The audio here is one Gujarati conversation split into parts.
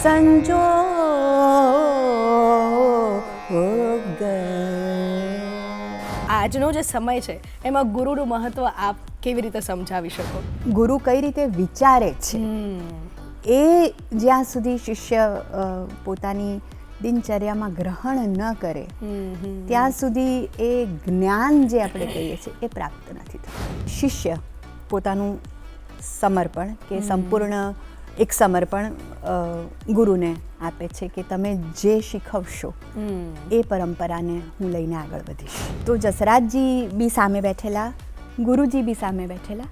સંજોગ. આજનો જે સમય છે એમાં ગુરુનું મહત્વ આપ કેવી રીતે સમજાવી શકો? ગુરુ કઈ રીતે વિચારે છે એ જ્યાં સુધી શિષ્ય પોતાની દિનચર્યામાં ગ્રહણ ન કરે ત્યાં સુધી એ જ્ઞાન જે આપણે કહીએ છીએ એ પ્રાપ્ત નથી થતું. શિષ્ય પોતાનું સમર્પણ કે સંપૂર્ણ એક સમર્પણ ગુરુને આપે છે કે તમે જે શીખવશો એ પરંપરાને હું લઈને આગળ વધીશ. તો જસરાજજી બી સામે બેઠેલા, ગુરુજી બી સામે બેઠેલા,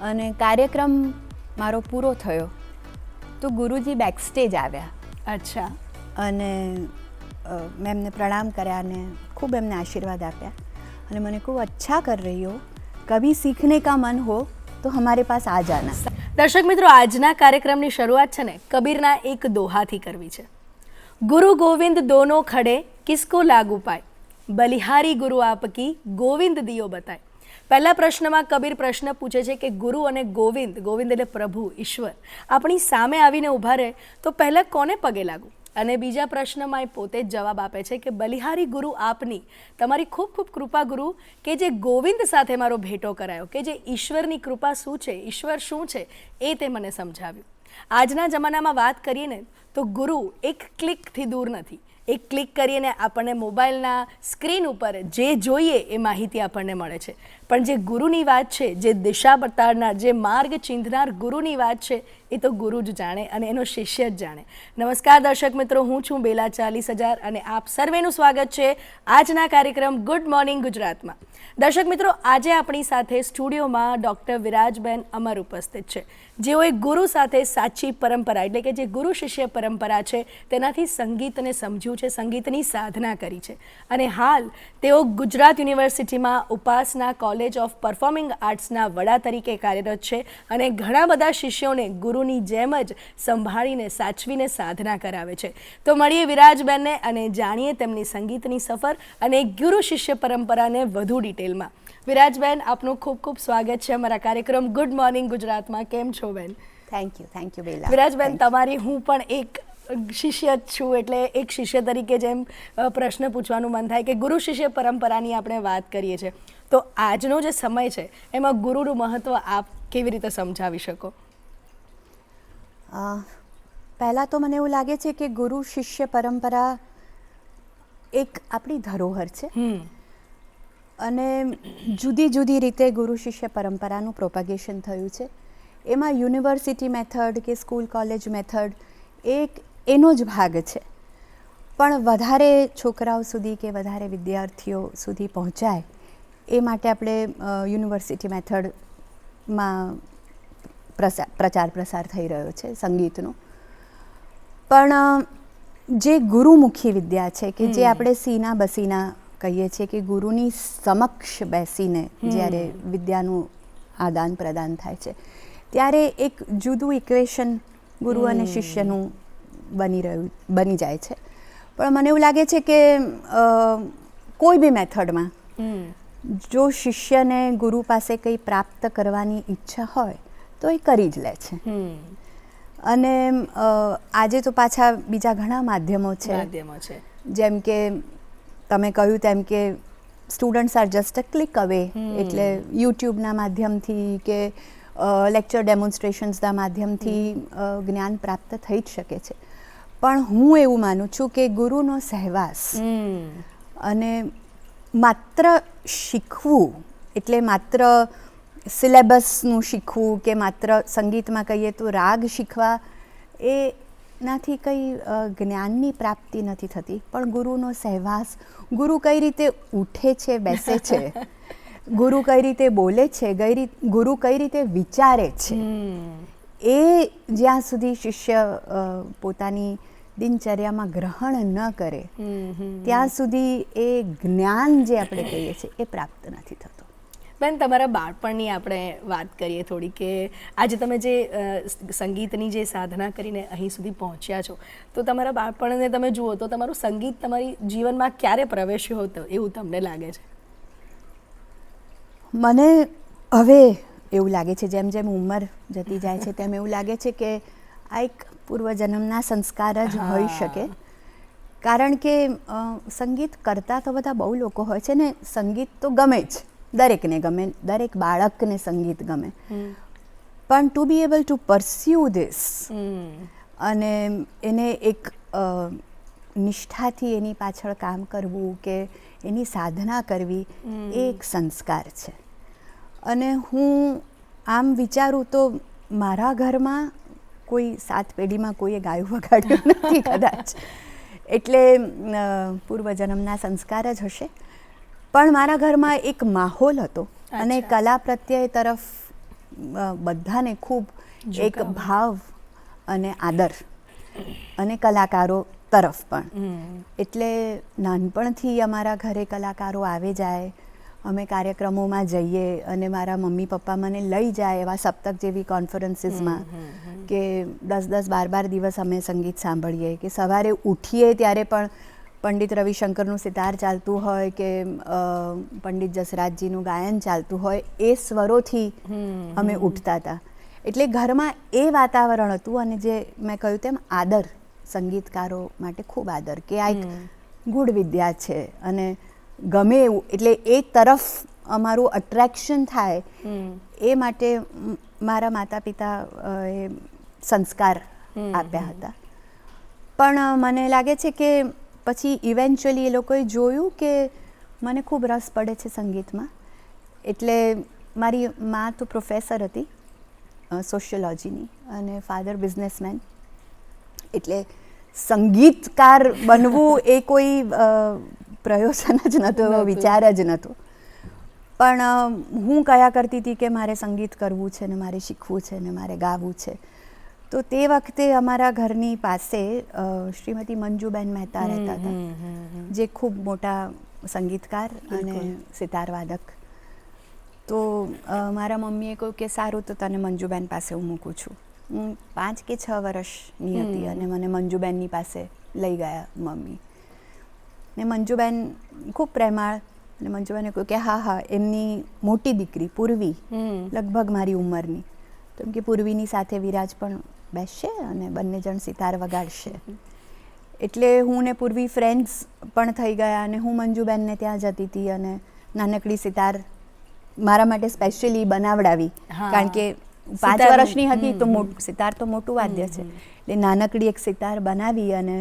અને કાર્યક્રમ મારો પૂરો થયો તો ગુરુજી બેકસ્ટેજ આવ્યા. અચ્છા. અને મેં એમને પ્રણામ કર્યા અને ખૂબ એમને આશીર્વાદ આપ્યા અને મને ખૂબ અચ્છા કર રહી હો, કભી સીખને કા મન હો તો હમારે પાસ આ જાના. દર્શક મિત્રો, આજના કાર્યક્રમની શરૂઆત છે ને કબીરના એક દોહાથી કરવી છે. ગુરુ ગોવિંદ દોનો ખડે કિસકો લાગુ પાય, બલિહારી ગુરુ આપકી ગોવિંદ દિયો બતાય. પહેલા પ્રશ્નમાં કબીર પ્રશ્ન પૂછે છે કે ગુરુ અને ગોવિંદ, ગોવિંદ એટલે પ્રભુ ઈશ્વર, આપણી સામે આવીને ઊભા રહે તો પહેલાં કોને પગે લાગુ? અને બીજા પ્રશ્નમાં એ પોતે જ જવાબ આપે છે કે બલિહારી ગુરુ આપની, તમારી ખૂબ ખૂબ કૃપા ગુરુ, કે જે ગોવિંદ સાથે મારો ભેટો કરાયો, કે જે ઈશ્વરની કૃપા શું છે, ઈશ્વર શું છે એ તે મને સમજાવ્યું. આજના જમાનામાં વાત કરીએ ને તો ગુરુ એક ક્લિકથી દૂર નથી. એક ક્લિક કરીને આપણને મોબાઈલના સ્ક્રીન ઉપર જે જોઈએ એ માહિતી આપણને મળે છે. પણ જે ગુરુની વાત છે, જે દિશા બતાડનાર, જે માર્ગ ચિંધનાર ગુરુની વાત છે એ તો ગુરુ જ જાણે અને એનો શિષ્ય જ જાણે. નમસ્કાર દર્શક મિત્રો, હું છું બેલા 40,000 અને આપ સર્વેનું સ્વાગત છે આજના કાર્યક્રમ ગુડ મોર્નિંગ ગુજરાતમાં. દર્શક મિત્રો, આજે આપણી સાથે સ્ટુડિયોમાં ડૉક્ટર વિરાજબેન અમર ઉપસ્થિત છે, જેઓએ ગુરુ સાથે સાચી પરંપરા એટલે કે જે ગુરુ શિષ્ય પરંપરા છે તેનાથી સંગીતને સમજ્યું છે, સંગીતની સાધના કરી છે અને હાલ તેઓ ગુજરાત યુનિવર્સિટીમાં ઉપાસના કોલેજ ઓફ પરફોર્મિંગ આર્ટ્સના વડા તરીકે કાર્યરત છે અને ઘણા બધા શિષ્યોને ગુરુની જેમ જ સંભાળીને સાચવીને સાધના કરાવે છે. તો મળીએ વિરાજબેનને અને જાણીએ તેમની સંગીતની સફર અને ગુરુ શિષ્ય પરંપરાને વધુ ડિટેલમાં. વિરાજબેન, આપનું ખૂબ ખૂબ સ્વાગત છે અમારા કાર્યક્રમ ગુડ મોર્નિંગ ગુજરાતમાં. કેમ છો બેન? થેન્ક યુ બેલા. વિરાજબેન, તમારી હું પણ એક શિષ્ય જ છું, એટલે એક શિષ્ય તરીકે જેમ પ્રશ્ન પૂછવાનું મન થાય કે ગુરુ શિષ્ય પરંપરાની આપણે વાત કરીએ છીએ તો આજનો જે સમય છે એમાં ગુરુનું મહત્વ આપ કેવી રીતે સમજાવી શકો? પહેલાં તો મને એવું લાગે છે કે ગુરુ શિષ્ય પરંપરા એક આપણી ધરોહર છે અને જુદી જુદી રીતે ગુરુ શિષ્ય પરંપરાનું પ્રોપગેશન થયું છે. એમાં યુનિવર્સિટી મેથડ કે સ્કૂલ કોલેજ મેથડ એક એનો જ ભાગ છે, પણ વધારે છોકરાઓ સુધી કે વધારે વિદ્યાર્થીઓ સુધી પહોંચાય એ માટે આપણે યુનિવર્સિટી મેથડમાં પ્રચાર પ્રસાર થઈ રહ્યો છે સંગીતનો. પણ જે ગુરુમુખી વિદ્યા છે કે જે આપણે સીના બસીના કહીએ છીએ કે ગુરુની સમક્ષ બેસીને જ્યારે વિદ્યાનું આદાન પ્રદાન થાય છે ત્યારે એક જુદું ઇક્વેશન ગુરુ અને શિષ્યનું બની જાય છે. પણ મને એવું લાગે છે કે કોઈ બી મેથડમાં જો શિષ્યને ગુરુ પાસે કંઈ પ્રાપ્ત કરવાની ઈચ્છા હોય તો એ કરી જ લે છે. અને આજે તો પાછા બીજા ઘણા માધ્યમો છે, જેમ કે તમે કહ્યું તેમ કે students are just a click અવે, એટલે યુટ્યુબના માધ્યમથી કે લેક્ચર ડેમોન્સ્ટ્રેશન્સના માધ્યમથી જ્ઞાન પ્રાપ્ત થઈ જ શકે છે. પણ હું એવું માનું છું કે ગુરુનો સહવાસ અને માત્ર શીખવું એટલે માત્ર સિલેબસનું શીખવું કે માત્ર સંગીતમાં કહીએ તો રાગ શીખવા એનાથી કંઈ જ્ઞાનની પ્રાપ્તિ નથી થતી. પણ ગુરુનો સહવાસ, ગુરુ કઈ રીતે ઉઠે છે, બેસે છે, ગુરુ કઈ રીતે બોલે છે, ગુરુ કઈ રીતે વિચારે છે, એ જ્યાં સુધી શિષ્ય પોતાની દિનચર્યામાં ગ્રહણ ન કરે ત્યાં સુધી એ જ્ઞાન જે આપણે કહીએ છીએ એ પ્રાપ્ત નથી થતું. બેન, તમારા બાળપણની આપણે વાત કરીએ થોડી, કે આજે તમે જે સંગીતની જે સાધના કરીને અહીં સુધી પહોંચ્યા છો તો તમારા બાળપણને તમે જુઓ તો તમારું સંગીત તમારી જીવનમાં ક્યારે પ્રવેશ્યું હતું એવું તમને લાગે છે? મને હવે એવું લાગે છે, જેમ જેમ ઉંમર જતી જાય છે તેમ એવું લાગે છે કે આ એક પૂર્વજન્મના સંસ્કાર જ હોઈ શકે. કારણ કે સંગીત કરતા તો બધા બહુ લોકો હોય છે ને સંગીત તો ગમે જ, દરેકને ગમે, દરેક બાળકને સંગીત ગમે, પણ to be able to pursue this અને એને એક નિષ્ઠાથી એની પાછળ કામ કરવું કે એની સાધના કરવી એ એક સંસ્કાર છે. અને હું આમ વિચારું તો મારા ઘરમાં કોઈ 7 પેઢીમાં કોઈએ ગાયું વગાડ્યું નથી કદાચ, એટલે પૂર્વજન્મના સંસ્કાર જ હશે. પણ મારા ઘરમાં એક માહોલ હતો અને કલા પ્રત્યે તરફ બધાને ખૂબ એક ભાવ અને આદર, અને કલાકારો તરફ પણ. એટલે નાનપણથી અમારા ઘરે કલાકારો આવે જાય, અમે કાર્યક્રમોમાં જઈએ અને મારા મમ્મી પપ્પા મને લઈ જાય એવા સપ્તક જેવી કોન્ફરન્સીસમાં કે 10-12 દિવસ અમે સંગીત સાંભળીએ, કે સવારે ઉઠીએ ત્યારે પણ પંડિત રવિશંકરનું સિતાર ચાલતું હોય કે પંડિત જસરાજજીનું ગાયન ચાલતું હોય, એ સ્વરોથી અમે ઉઠતા હતા. એટલે ઘરમાં એ વાતાવરણ હતું. અને જે મેં કહ્યું તેમ આદર, સંગીતકારો માટે ખૂબ આદર, કે આ એક ગૂઢ વિદ્યા છે અને ગમે એવું, એટલે એ તરફ અમારું અટ્રેક્શન થાય એ માટે મારા માતા પિતા એ સંસ્કાર આપ્યા હતા. પણ મને લાગે છે કે પછી ઇવેન્ચ્યુઅલી એ લોકોએ જોયું કે મને ખૂબ રસ પડે છે સંગીતમાં. એટલે મારી મા તો પ્રોફેસર હતી સોશિયોલોજીની અને ફાધર બિઝનેસમેન. એટલે સંગીતકાર બનવું એ કોઈ પ્રયોજન જ નહોતો, એવો વિચાર જ નહોતો. પણ હું કયા કરતી હતી કે મારે સંગીત કરવું છે ને મારે શીખવું છે ને મારે ગાવું છે. તો તે વખતે અમારા ઘરની પાસે શ્રીમતી મંજુબેન મહેતા રહેતા હતા, જે ખૂબ મોટા સંગીતકાર અને સિતારવાદક. તો મારા મમ્મીએ કહ્યું કે સારું, તો તને મંજુબેન પાસે હું મૂકું છું. હું 5 કે 6 વર્ષની હતી અને મને મંજુબેનની પાસે લઈ ગયા મમ્મી. ને મંજુબેન ખૂબ પ્રેમાળ. અને મંજુબેને કહ્યું કે હા, એમની મોટી દીકરી પૂર્વી લગભગ મારી ઉંમરની, તો એમ કે પૂર્વીની સાથે વિરાજ પણ બેસશે અને બંને જણ સિતાર વગાડશે. એટલે હું ને પૂર્વી ફ્રેન્ડ્સ પણ થઈ ગયા અને હું મંજુબેનને ત્યાં જતી હતી અને નાનકડી સિતાર મારા માટે સ્પેશિયલી બનાવડાવી. કારણ કે 5 વર્ષની હતી તો સિતાર તો મોટું વાદ્ય છે, એટલે નાનકડી એક સિતાર બનાવી અને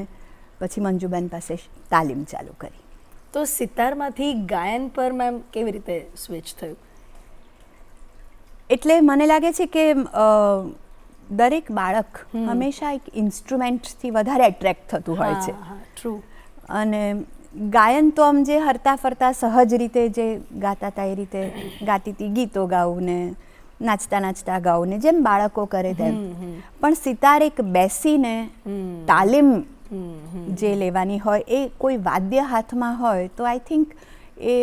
પછી મંજુબેન પાસે તાલીમ ચાલુ કરી. તો સિતારમાંથી ગાયન પર મેમ કેવી રીતે સ્વિચ થયું? એટલે મને લાગે છે કે દરેક બાળક હંમેશા એક ઇન્સ્ટ્રુમેન્ટથી વધારે એટ્રેક્ટ થતું હોય છે. ટ્રુ. અને ગાયન તો આમ જે હરતા ફરતા સહજ રીતે જે ગાતા હતા એ રીતે ગાતી હતી, ગીતો ગાવું ને નાચતા નાચતા ગાવું ને જેમ બાળકો કરે તેમ. પણ સિતાર એક બેસીને તાલીમ જે લેવાની હોય, એ કોઈ વાદ્ય હાથમાં હોય તો આઈ થિંક એ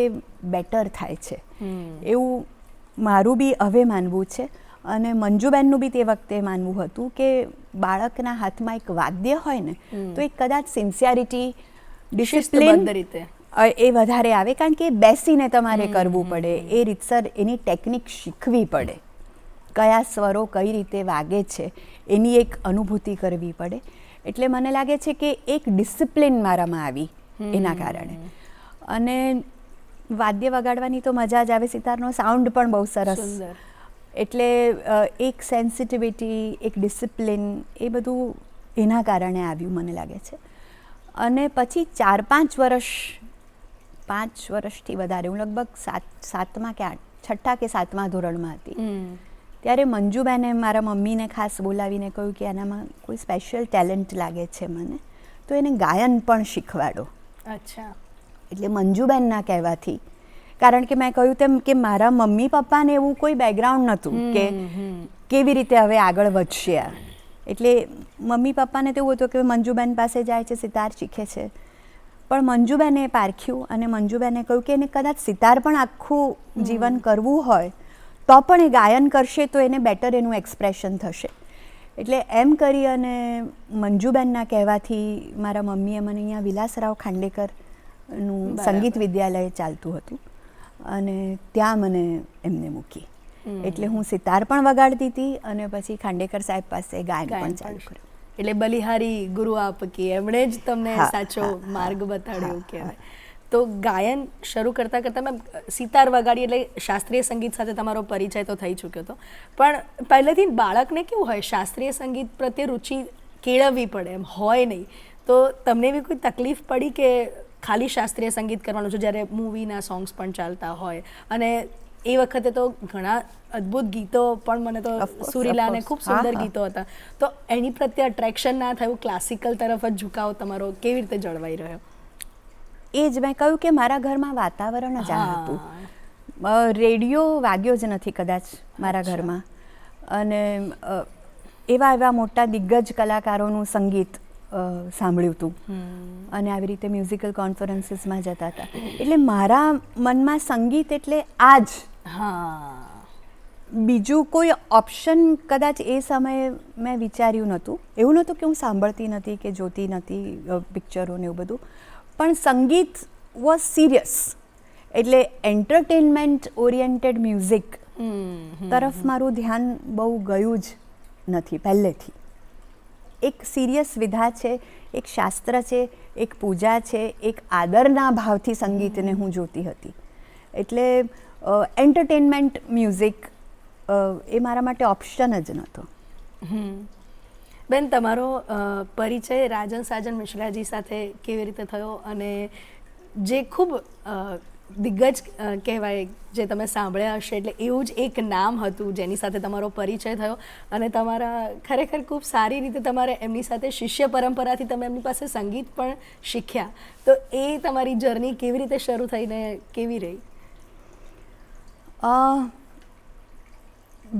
બેટર થાય છે, એવું મારું બી હવે માનવું છે. અને મંજુબેનનું બી તે વખતે માનવું હતું કે બાળકના હાથમાં એક વાદ્ય હોય ને તો એ કદાચ સિન્સિયરિટી, ડિસિપ્લિન એ વધારે આવે. કારણ કે બેસીને તમારે કરવું પડે, એ રીતસર એની ટેકનિક શીખવી પડે, કયા સ્વરો કઈ રીતે વાગે છે એની એક અનુભૂતિ કરવી પડે. એટલે મને લાગે છે કે એક ડિસિપ્લિન મારામાં આવી એના કારણે. અને વાદ્ય વગાડવાની તો મજા જ આવે, સિતારનો સાઉન્ડ પણ બહુ સરસ. એટલે એક સેન્સિટિવિટી, એક ડિસિપ્લિન, એ બધું એના કારણે આવ્યું મને લાગે છે. અને પછી 4-5 વર્ષ, 5 વર્ષથી વધારે, હું લગભગ 7મા કે 6ઠ્ઠા કે 7મા ધોરણમાં હતી, ત્યારે મંજુબેને મારા મમ્મીને ખાસ બોલાવીને કહ્યું કે એનામાં કોઈ સ્પેશિયલ ટેલેન્ટ લાગે છે મને, તો એને ગાયન પણ શીખવાડો. અચ્છા. એટલે મંજુબેનના કહેવાથી, કારણ કે મેં કહ્યું તેમ કે મારા મમ્મી પપ્પાને એવું કોઈ બેકગ્રાઉન્ડ નહોતું કે કેવી રીતે હવે આગળ વધશે આ. એટલે મમ્મી પપ્પાને તો એવું હતું કે મંજુબેન પાસે જાય છે, સિતાર શીખે છે. પણ મંજુબેને પારખ્યું અને મંજુબેને કહ્યું કે એને કદાચ સિતાર પણ આખું જીવન કરવું હોય તો પણ એ ગાયન કરશે તો એને બેટર એનું એક્સપ્રેશન થશે. એટલે એમ કરી અને મંજુબેનના કહેવાથી મારા મમ્મીએ મને અહીંયા વિલાસરાવ ખાંડેકરનું સંગીત વિદ્યાલય ચાલતું હતું અને ત્યાં મને એમને મૂકી. એટલે હું સિતાર પણ વગાડતી હતી અને પછી ખાંડેકર સાહેબ પાસે ગાયન પણ ચાલુ કર્યું. એટલે બલિહારી ગુરુ આપકી એમણે જ તમને હા, સાચો હા, માર્ગ બતાડ્યો કહેવાય. તો ગાયન શરૂ કરતાં કરતાં મેં સિતાર વગાડી એટલે શાસ્ત્રીય સંગીત સાથે તમારો પરિચય તો થઈ ચૂક્યો હતો, પણ પહેલેથી બાળકને કેવું હોય શાસ્ત્રીય સંગીત પ્રત્યે રુચિ કેળવવી પડે એમ હોય નહીં, તો તમને એવી કોઈ તકલીફ પડી કે ખાલી શાસ્ત્રીય સંગીત કરવાનું છે જ્યારે મૂવીના સોંગ્સ પણ ચાલતા હોય? અને એ વખતે તો ઘણા અદ્ભુત ગીતો પણ મને તો Of course, સુરીલા અને of ખૂબ course. સુંદર હા, હા. ગીતો હતા, તો એની પ્રત્યે અટ્રેક્શન ના થયું, ક્લાસિકલ તરફ જ ઝુકાવ તમારો કેવી રીતે જળવાઈ રહ્યો? એ જ મેં કહ્યું કે મારા ઘરમાં વાતાવરણ જ આ હતું. રેડિયો વાગ્યો જ નથી કદાચ મારા અચ્છા. ઘરમાં, અને એવા એવા મોટા દિગ્ગજ કલાકારોનું સંગીત સાંભળ્યું હતું, અને આવી રીતે મ્યુઝિકલ કોન્ફરન્સીસમાં જતા હતા. એટલે મારા મનમાં સંગીત એટલે આ જ. હા, બીજું કોઈ ઓપ્શન કદાચ એ સમયે મેં વિચાર્યું નહોતું. એવું નહોતું કે હું સાંભળતી નથી કે જોતી નથી પિક્ચરો ને એવું બધું, પણ સંગીત વોઝ સિરિયસ. એટલે એન્ટરટેનમેન્ટ ઓરિએન્ટેડ મ્યુઝિક તરફ મારું ધ્યાન બહુ ગયું જ નથી પહેલેથી. એક સિરિયસ વિધા છે, એક શાસ્ત્ર છે, એક પૂજા છે, એક આદરના ભાવથી સંગીતને હું જોતી હતી. એટલે એન્ટરટેનમેન્ટ મ્યુઝિક એ મારા માટે ઓપ્શન જ નહોતો. બેન, તમારો પરિચય રાજન સાજન મિશ્રાજી સાથે કેવી રીતે થયો? અને જે ખૂબ દિગ્ગજ કહેવાય, જે તમે સાંભળ્યા હશે, એટલે એવું જ એક નામ હતું જેની સાથે તમારો પરિચય થયો, અને તમારા ખરેખર ખૂબ સારી રીતે તમારે એમની સાથે શિષ્ય પરંપરાથી તમે એમની પાસે સંગીત પણ શીખ્યા. તો એ તમારી જર્ની કેવી રીતે શરૂ થઈને કેવી રહી?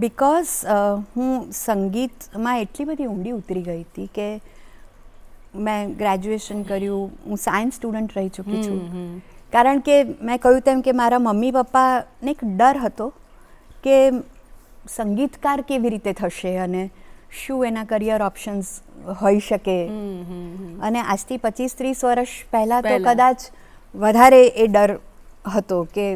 બિકોઝ હું સંગીતમાં એટલી બધી ઊંડી ઉતરી ગઈ હતી કે મેં ગ્રેજ્યુએશન કર્યું, હું સાયન્સ સ્ટુડન્ટ રહી ચૂકી છું. કારણ કે મેં કહ્યું તેમ કે મારા મમ્મી પપ્પાને એક ડર હતો કે સંગીતકાર કેવી રીતે થશે અને શું એના કરિયર ઓપ્શન્સ હોઈ શકે. અને આજથી 25-30 વર્ષ પહેલાં તો કદાચ વધારે એ ડર હતો કે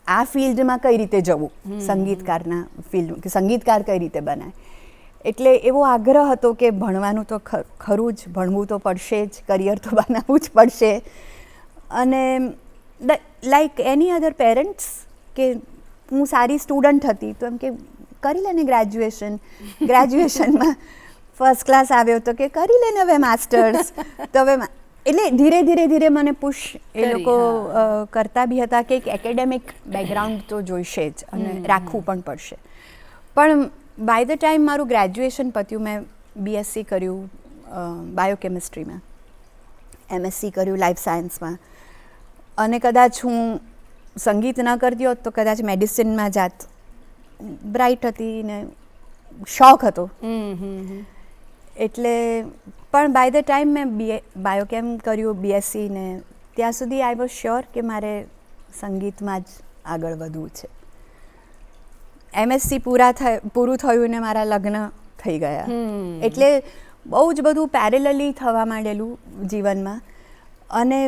આ ફિલ્ડમાં કઈ રીતે જવું, સંગીતકારના ફિલ્ડ, કે સંગીતકાર કઈ રીતે બનાય. એટલે એવો આગ્રહ હતો કે ભણવાનું તો ખરું જ, ભણવું તો પડશે જ, કરિયર તો બનાવવું જ પડશે. અને લાઈક એની અધર પેરેન્ટ્સ, કે હું સારી સ્ટુડન્ટ હતી તો એમ કે કરી લે ને ગ્રેજ્યુએશન, ગ્રેજ્યુએશનમાં ફર્સ્ટ ક્લાસ આવ્યો તો કે કરી લે ને હવે માસ્ટર્સ. તો હવે એટલે ધીરે ધીરે ધીરે મને પુશ એ લોકો કરતા બી હતા કે એક એકેડેમિક બેકગ્રાઉન્ડ તો જોઈશે જ અને રાખવું પણ પડશે. પણ બાય ધ ટાઈમ મારું ગ્રેજ્યુએશન પત્યું, મેં BSc કર્યું બાયોકેમિસ્ટ્રીમાં, MSc કર્યું લાઈફ સાયન્સમાં, અને કદાચ હું સંગીત ન કરતી હોત તો કદાચ મેડિસિનમાં જાત. બ્રાઇટ હતી ને શોખ હતો એટલે. પણ બાય ધ ટાઈમ મેં બાયોકેમ કર્યું, BSc, ને ત્યાં સુધી આઈ વોઝ શ્યોર કે મારે સંગીતમાં જ આગળ વધવું છે. MSc પૂરું થયું ને મારા લગ્ન થઈ ગયા. એટલે બહુ જ બધું પેરેલલી થવા માંડેલું જીવનમાં. અને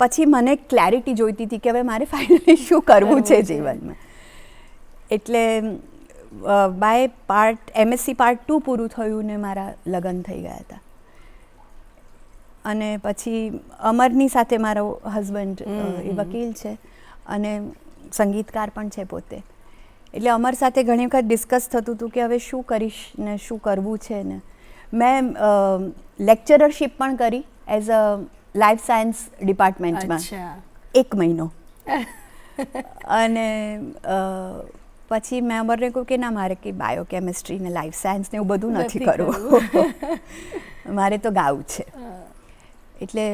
પછી મને ક્લેરિટી જોઈતી હતી કે હવે મારે ફાઇનલી શું કરવું છે જીવનમાં. એટલે બાય MSc પાર્ટ 2 પૂરું થયું ને મારા લગ્ન થઈ ગયા હતા. અને પછી અમરની સાથે મારો હસબન્ડ એ વકીલ છે અને સંગીતકાર પણ છે પોતે. એટલે અમર સાથે ઘણી વખત ડિસ્કસ થતું હતું કે હવે શું કરીશ ને શું કરવું છે. ને મેં લેક્ચરરશીપ પણ કરી એઝ અ લાઈફ સાયન્સ ડિપાર્ટમેન્ટમાં 1 મહિનો. અને પછી મેં અમરને કહ્યું કે ના, મારે કંઈ બાયોકેમિસ્ટ્રી ને લાઈફ સાયન્સ ને એવું બધું નથી કરવું, મારે તો ગાવું છે. એટલે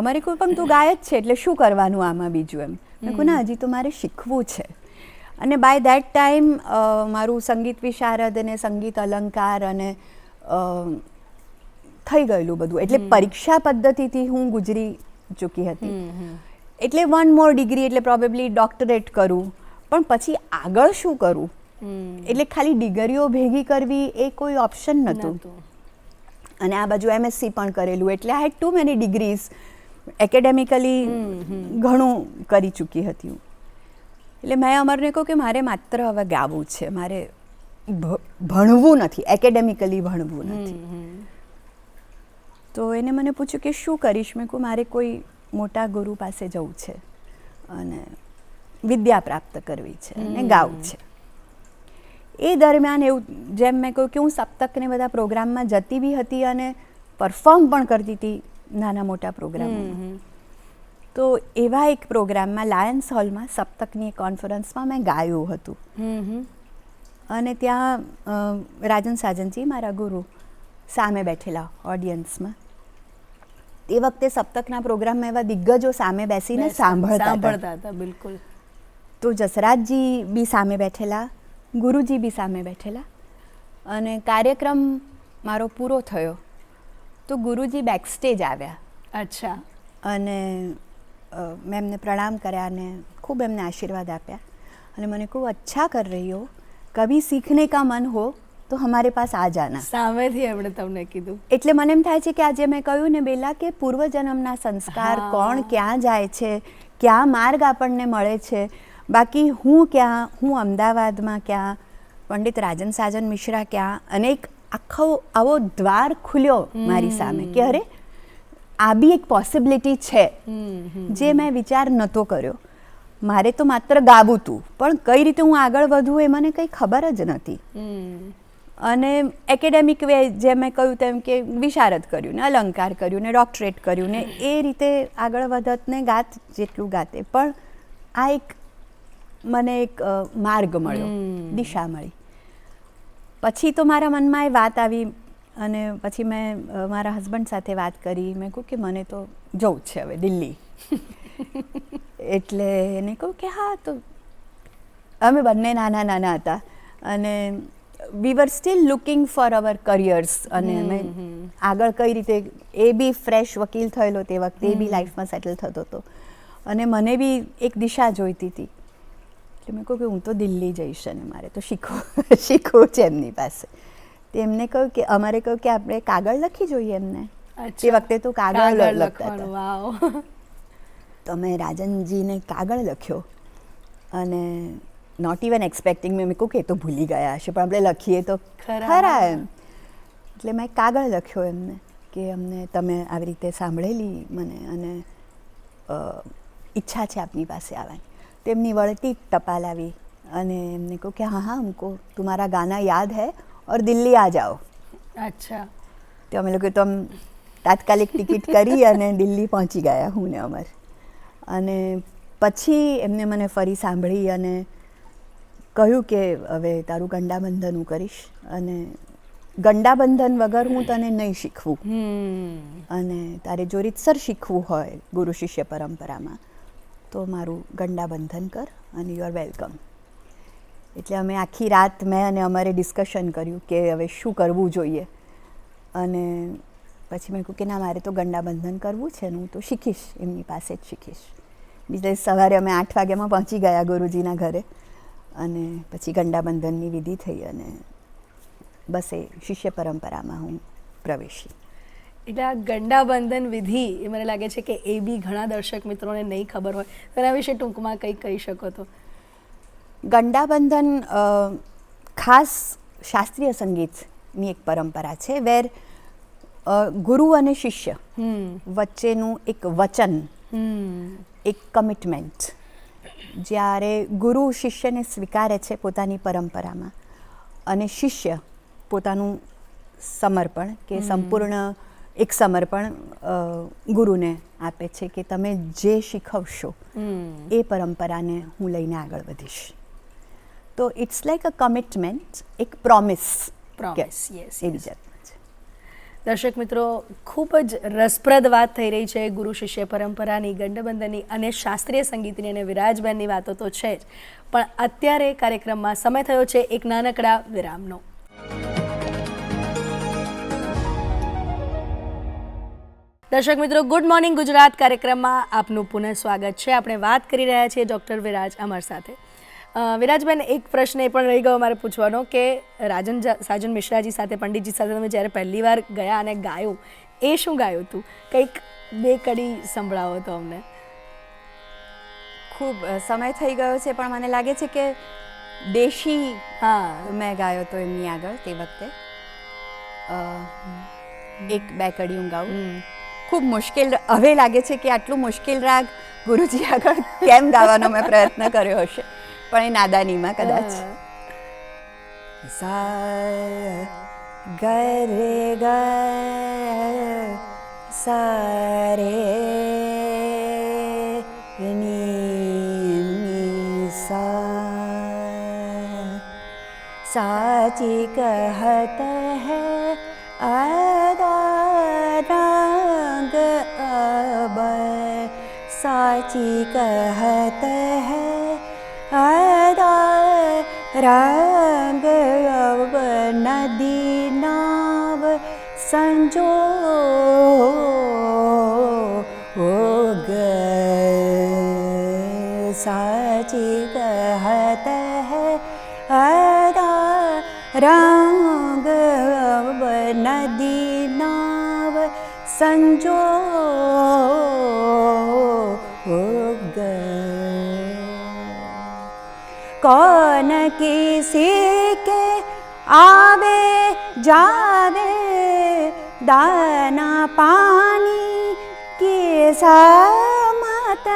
અમારે કોઈ પણ તું ગાય જ છે એટલે શું કરવાનું આમાં બીજું એમ. મેં કહ્યું ના, હજી તો મારે શીખવું છે. અને બાય દેટ ટાઈમ મારું સંગીત વિશારદ અને સંગીત અલંકાર અને થઈ ગયેલું બધું. એટલે પરીક્ષા પદ્ધતિથી હું ગુજરી ચૂકી હતી. એટલે 1 more ડિગ્રી એટલે પ્રોબેબલી ડોક્ટરેટ કરું, પણ પછી આગળ શું કરવું. એટલે ખાલી ડિગ્રીઓ ભેગી કરવી એ કોઈ ઓપ્શન નહોતું. અને આ બાજુ MSc પણ કરેલું, એટલે આઈ હેડ ટુ મેની ડિગ્રીઝ. એકેડેમિકલી ઘણું કરી ચૂકી હતી હું. એટલે મેં અમરને કહ્યું કે મારે માત્ર હવે ગાવું છે, મારે ભણવું નથી, એકેડેમિકલી ભણવું નથી. તો એને મને પૂછ્યું કે શું કરીશ. મેં કહું મારે કોઈ મોટા ગુરુ પાસે જવું છે અને વિદ્યા પ્રાપ્ત કરવી છે અને ગાવું છે. એ દરમિયાન એવું, જેમ મેં કહ્યું કે હું સપ્તકને બધા પ્રોગ્રામમાં જતી બી હતી અને પરફોર્મ પણ કરતી હતી નાના મોટા પ્રોગ્રામોમાં. તો એવા એક પ્રોગ્રામમાં લાયન્સ હોલમાં સપ્તકની એક કોન્ફરન્સમાં મેં ગાયું હતું. અને ત્યાં રાજન સાજનજી મારા ગુરુ સામે બેઠેલા ઓડિયન્સમાં. એ વખતે સપ્તકના પ્રોગ્રામમાં એવા દિગ્ગજો સામે બેસીને સાંભળતા હતા. બિલકુલ. તો જસરાજજી બી સામે બેઠેલા, ગુરુજી બી સામે બેઠેલા. અને કાર્યક્રમ મારો પૂરો થયો તો ગુરુજી બેકસ્ટેજ આવ્યા. અચ્છા. અને મેં એમને પ્રણામ કર્યા અને ખૂબ એમને આશીર્વાદ આપ્યા. અને મને કહું, અચ્છા કર રહી હો, કભી સીખને કા મન હો તો હમારે પાસ આ જાના. સામેથી એમણે તમને કીધું. એટલે મને એમ થાય છે કે આજે મેં કહ્યું ને બેલા કે પૂર્વજન્મના સંસ્કાર, કોણ ક્યાં જાય છે, ક્યાં માર્ગ આપણને મળે છે. બાકી હું ક્યાં, હું અમદાવાદમાં ક્યાં, પંડિત રાજન સાજન મિશ્રા ક્યાં, અને એક આખો આવો દ્વાર ખુલ્યો મારી સામે કે અરે આ બી એક પોસિબિલિટી છે જે મેં વિચાર નહોતો કર્યો. મારે તો માત્ર ગાવું હતું, પણ કઈ રીતે હું આગળ વધું એ મને કંઈ ખબર જ નથી. અને એકેડેમિક વે, જે મેં કહ્યું તેમ કે વિશારદ કર્યું ને અલંકાર કર્યું ને ડોક્ટરેટ કર્યું ને એ રીતે આગળ વધત ને ગાત જેટલું ગાતે. પણ આ એક મને એક માર્ગ મળ્યો, દિશા મળી. પછી તો મારા મનમાં એ વાત આવી અને પછી મેં મારા હસબન્ડ સાથે વાત કરી. મેં કહ્યું કે મને તો જવું છે હવે દિલ્હી. એટલે એને કહું કે હા. તો અમે બંને નાના નાના હતા અને we were still looking for our careers. અને અમે આગળ કઈ રીતે, એ બી ફ્રેશ વકીલ થયેલો તે વખતે, એ બી લાઈફમાં સેટલ થતો હતો અને મને બી એક દિશા જોઈતી હતી. એટલે મેં કહું કે હું તો દિલ્હી જઈશ અને મારે તો શીખવું છે એમની પાસે. તેમને કહ્યું કે અમારે કહ્યું કે આપણે કાગળ લખી જોઈએ એમને. તે વખતે તો કાગળ લખતા હતા. તો મેં રાજનજીને કાગળ લખ્યો અને નોટ ઇવન એક્સપેક્ટિંગ, મેં કહું કે એ તો ભૂલી ગયા હશે પણ આપણે લખીએ તો ખરા એમ. એટલે મેં કાગળ લખ્યો એમને કે અમને તમે આવી રીતે સાંભળેલી મને અને ઈચ્છા છે આપની પાસે આવવાની. તેમની વળતી ટપાલ આવી અને એમને કહું કે હા હા હમકો तुम्हारा गाना याद है और दिल्ली आ जाओ. અચ્છા. તો અમે લોકો તો તાત્કાલિક ટિકિટ કરી અને દિલ્હી પહોંચી ગયા હું ને અમર. અને પછી એમને મને ફરી સાંભળી અને કહ્યું કે હવે તારું ગંડાબંધન હું કરીશ અને ગંડાબંધન વગર હું તને નહીં શીખવું. અને તારે જો રીતસર શીખવું હોય ગુરુ શિષ્ય પરંપરામાં તો મારું ગંડાબંધન કર અને યુ આર વેલકમ. એટલે અમે આખી રાત મેં અને અમારે ડિસ્કશન કર્યું કે હવે શું કરવું જોઈએ. અને પછી મેં કહ્યું કે ના, મારે તો ગંડાબંધન કરવું છે ને હું તો શીખીશ, એમની પાસે જ શીખીશ. બીજા સવારે અમે 8 વાગ્યામાં પહોંચી ગયા ગુરુજીના ઘરે અને પછી ગંડાબંધનની વિધિ થઈ અને બસ એ શિષ્ય પરંપરામાં હું પ્રવેશી. એટલે આ ગંડાબંધન વિધિ, એ મને લાગે છે કે એ બી ઘણા દર્શક મિત્રોને નહીં ખબર હોય, તેના વિશે ટૂંકમાં કંઈક કહી શકો તો? ગંડાબંધન ખાસ શાસ્ત્રીય સંગીતની એક પરંપરા છે વેર ગુરુ અને શિષ્ય વચ્ચેનું એક વચન, એક કમિટમેન્ટ. જ્યારે ગુરુ શિષ્યને સ્વીકારે છે પોતાની પરંપરામાં અને શિષ્ય પોતાનું સમર્પણ કે સંપૂર્ણ એક સમર્પણ ગુરુને આપે છે કે તમે જે શીખવશો એ પરંપરાને હું લઈને આગળ વધીશ. તો ઇટ્સ લાઈક અ કમિટમેન્ટ, એક પ્રોમિસ. એવી જાતના છે. દર્શક મિત્રો, ખૂબ જ રસપ્રદ વાત થઈ રહી છે ગુરુ શિષ્ય પરંપરાની, ગંડાબંધનની અને શાસ્ત્રીય સંગીતની અને વિરાજબેનની વાતો તો છે જ, પણ અત્યારે કાર્યક્રમમાં સમય થયો છે એક નાનકડા વિરામનો. દર્શક મિત્રો, ગુડ મોર્નિંગ ગુજરાત કાર્યક્રમમાં આપનું પુનઃ સ્વાગત છે. આપણે વાત કરી રહ્યા છીએ ડૉક્ટર વિરાજ અમર સાથે. વિરાજબેન, એક પ્રશ્ન એ પણ રહી ગયો મારે પૂછવાનો કે રાજન સાજન મિશ્રાજી સાથે, પંડિતજી સાથે તમે જ્યારે પહેલી વાર ગયા અને ગાયું, એ શું ગાયું હતું? કંઈક 2 કડી સંભળાવો તો અમને. ખૂબ સમય થઈ ગયો છે પણ મને લાગે છે કે દેશી હા મેં ગાયો તો એમની આગળ તે વખતે એક બે કડી હું ગાઉં. ખૂબ મુશ્કેલ હવે લાગે છે કે આટલું મુશ્કેલ રાગ ગુરુજી આગળ કેમ ગાવાનો મેં પ્રયત્ન કર્યો હશે, પણ એ નાદાનીમાં કદાચ. સા ગ રે ગ સા રે ની સા સાચી કહત હૈ આદા રંગ અબ સાચી કહત હૈ આદા રંગ અબ નદી નાવ સંજો ગ સાચી કહત હૈ આદા રંગ અબ નદી નાવ સંજો ગ कौन किसी के आवे जावे दाना पानी की समत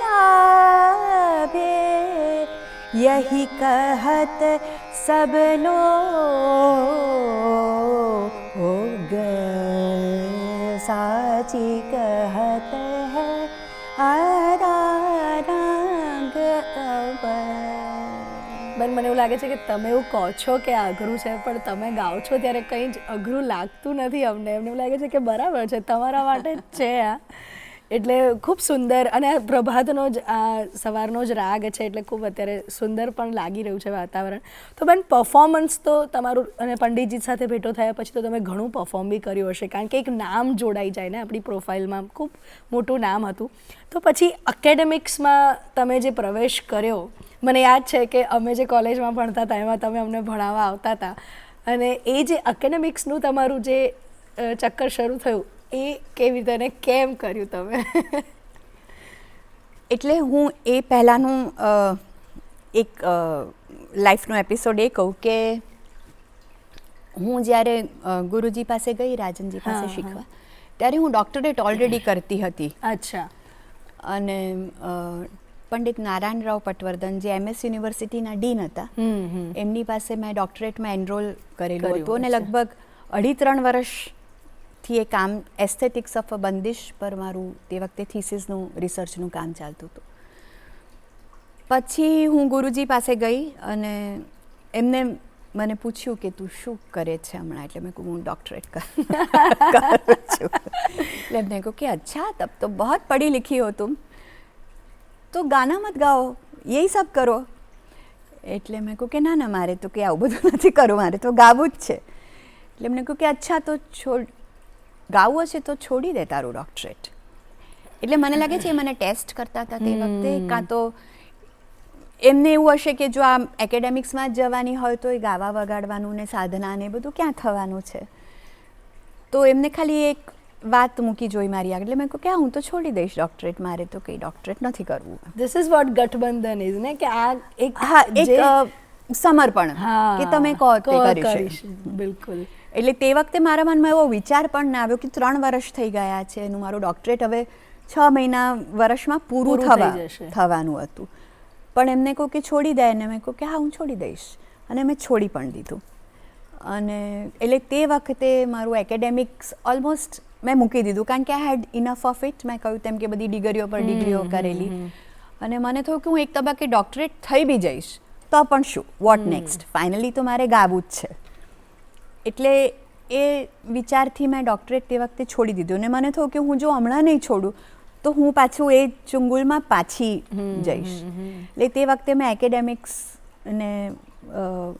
लावे यही कहत सब लोग साची कहत है आदा रंग अब. બેન મને એવું લાગે છે કે તમે એવું કહો છો કે આ અઘરું છે, પણ તમે ગાઓ છો ત્યારે કંઈ જ અઘરું લાગતું નથી અમને. એમને એવું લાગે છે કે બરાબર છે, તમારા માટે જ છે આ. એટલે ખૂબ સુંદર, અને પ્રભાતનો જ આ સવારનો જ રાગ છે એટલે ખૂબ અત્યારે સુંદર પણ લાગી રહ્યું છે વાતાવરણ. તો બેન પરફોર્મન્સ તો તમારું, અને પંડિતજી સાથે ભેટો થયા પછી તો તમે ઘણું પરફોર્મ બી કર્યું હશે, કારણ કે એક નામ જોડાઈ જાય ને આપણી પ્રોફાઇલમાં, ખૂબ મોટું નામ હતું. તો પછી એકેડેમિક્સમાં તમે જે પ્રવેશ કર્યો, મને યાદ છે કે અમે જે કોલેજમાં ભણતા હતા એમાં તમે અમને ભણાવવા આવતા હતા, અને એ જે એકેડેમિક્સનું તમારું જે ચક્કર શરૂ થયું એ કેવી રીતે અને કેમ કર્યું તમે? એટલે હું એ પહેલાંનું એક લાઈફનો એપિસોડ એ કહું કે હું જ્યારે ગુરુજી પાસે ગઈ, રાજનજી પાસે શીખવા, ત્યારે હું ડૉક્ટરેટ ઓલરેડી કરતી હતી. અચ્છા. અને પંડિત નારાયણરાવ પટવર્ધન જે MS યુનિવર્સિટીના ડીન હતા, એમની પાસે મેં ડૉક્ટરેટમાં એનરોલ કરેલું હતું, અને લગભગ 2.5-3 વર્ષથી એ કામ એસ્થેટિક્સ ઓફ અ બંદિશ પર મારું તે વખતે થીસીસનું રિસર્ચનું કામ ચાલતું હતું. પછી હું ગુરુજી પાસે ગઈ અને એમને મને પૂછ્યું કે તું શું કરે છે હમણાં? એટલે મેં કહું હું ડૉક્ટરેટ કરું છું. એટલે એમને કહું કે અચ્છા તબ તો બહુત પढ़ी लिखी हो तुम, તો ગાના મત ગાઓ, યહી સબ કરો. એટલે મેં કહું કે ના ના, મારે તો કંઈ આવું બધું નથી કરવું, મારે તો ગાવું જ છે. એટલે એમને કહું કે અચ્છા તો ગાવું હશે તો છોડી દે તારું ડૉક્ટરેટ. એટલે મને લાગે છે એ મને ટેસ્ટ કરતા હતા તે વખતે, કાં તો એમને એવું હશે કે જો આ એકેડેમિક્સમાં જ જવાની હોય તો એ ગાવા વગાડવાનું ને સાધના ને બધું ક્યાં થવાનું છે. તો એમને ખાલી એક વાત મૂકી જોઈ મારી આગળ. એટલે મેં કહું કે હું તો છોડી દઈશ ડૉક્ટરેટ, મારે તો કંઈ ડૉક્ટરેટ નથી કરવું. ધીસ ઇઝ વોટ ગઠબંધન ઇઝ ને, કે આ એક સમર્પણ કે તમે કહો તે કરીશ. બિલકુલ. એટલે તે વખતે મારા મનમાં એવો વિચાર પણ ના આવ્યો કે 3 વર્ષ થઈ ગયા છે એનું મારું ડૉક્ટરેટ હવે 6 મહિના વર્ષમાં પૂરું થવાનું હતું. પણ એમને કહું કે છોડી દે, અને મેં કહું કે હા હું છોડી દઈશ, અને મેં છોડી પણ દીધું. અને એટલે તે વખતે મારું એકેડેમિક્સ ઓલમોસ્ટ મેં મૂકી દીધું, કારણ કે આઈ હેડ ઇનફ ઓફ ઇટ. મેં કહ્યું તેમ કે બધી ડિગ્રીઓ પર ડિગ્રીઓ કરેલી, અને મને થયું કે હું એક તબક્કે ડૉક્ટરેટ થઈ બી જઈશ તો પણ શું, વોટ નેક્સ્ટ, ફાઇનલી તો મારે ગાવું જ છે. એટલે એ વિચારથી મેં ડૉક્ટરેટ તે વખતે છોડી દીધું, અને મને થયું કે હું જો હમણાં નહીં છોડું તો હું પાછું એ ચુંગુલમાં પાછી જઈશ. એટલે તે વખતે મેં એકેડેમિક્સને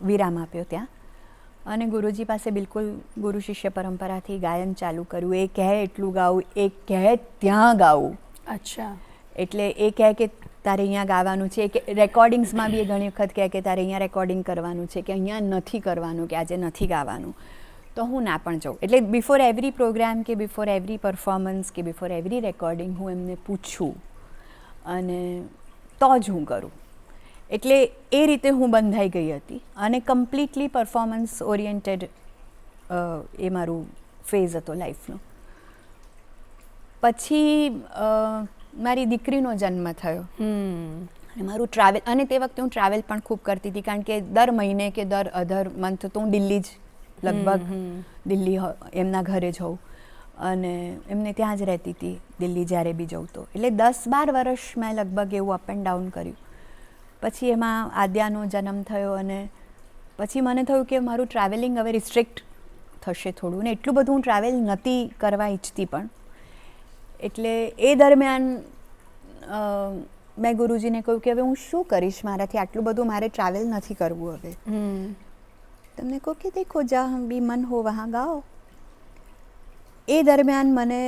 વિરામ આપ્યો ત્યાં, અને ગુરુજી પાસે બિલકુલ ગુરુ શિષ્ય પરંપરાથી ગાયન ચાલુ કર્યું. એ કહે એટલું ગાવું, એ કહે ત્યાં ગાવું. અચ્છા. એટલે એ કહે કે તારે અહીંયા ગાવાનું છે, કે રેકોર્ડિંગ્સમાં બી એ ઘણી વખત કહે કે તારે અહીંયા રેકોર્ડિંગ કરવાનું છે, કે અહીંયા નથી કરવાનું, કે આજે નથી ગાવાનું. તો હું ના પણ જાઉં. એટલે બિફોર એવરી પ્રોગ્રામ કે બિફોર એવરી પરફોર્મન્સ કે બિફોર એવરી રેકોર્ડિંગ હું એમને પૂછું, અને તો જ હું કરું. એટલે એ રીતે હું બંધાઈ ગઈ હતી અને કમ્પ્લીટલી પરફોર્મન્સ ઓરિએન્ટેડ એ મારું ફેઝ હતો લાઈફનો. પછી મારી દીકરીનો જન્મ થયો અને મારું ટ્રાવેલ, અને તે વખતે હું ટ્રાવેલ પણ ખૂબ કરતી હતી કારણ કે દર મહિને કે દર અધર મંથ તો હું દિલ્હી જ લગભગ દિલ્હી એમના ઘરે જઉં અને એમને ત્યાં જ રહેતી હતી દિલ્હી જ્યારે બી જવું તો. એટલે 10-12 વર્ષ મેં લગભગ એવું અપ એન્ડ ડાઉન કર્યું. પછી એમાં આદ્યાનો જન્મ થયો અને પછી મને થયું કે મારું ટ્રાવેલિંગ હવે રિસ્ટ્રિક્ટ થશે થોડું, ને એટલું બધું હું ટ્રાવેલ નહોતી કરવા ઈચ્છતી પણ. એટલે એ દરમિયાન મેં ગુરુજીને કહ્યું કે હવે હું શું કરીશ, મારાથી આટલું બધું મારે ટ્રાવેલ નથી કરવું હવે. તમને કહું કે દેખો જहाँ भी मन हो वहाँ गाओ. એ દરમિયાન મને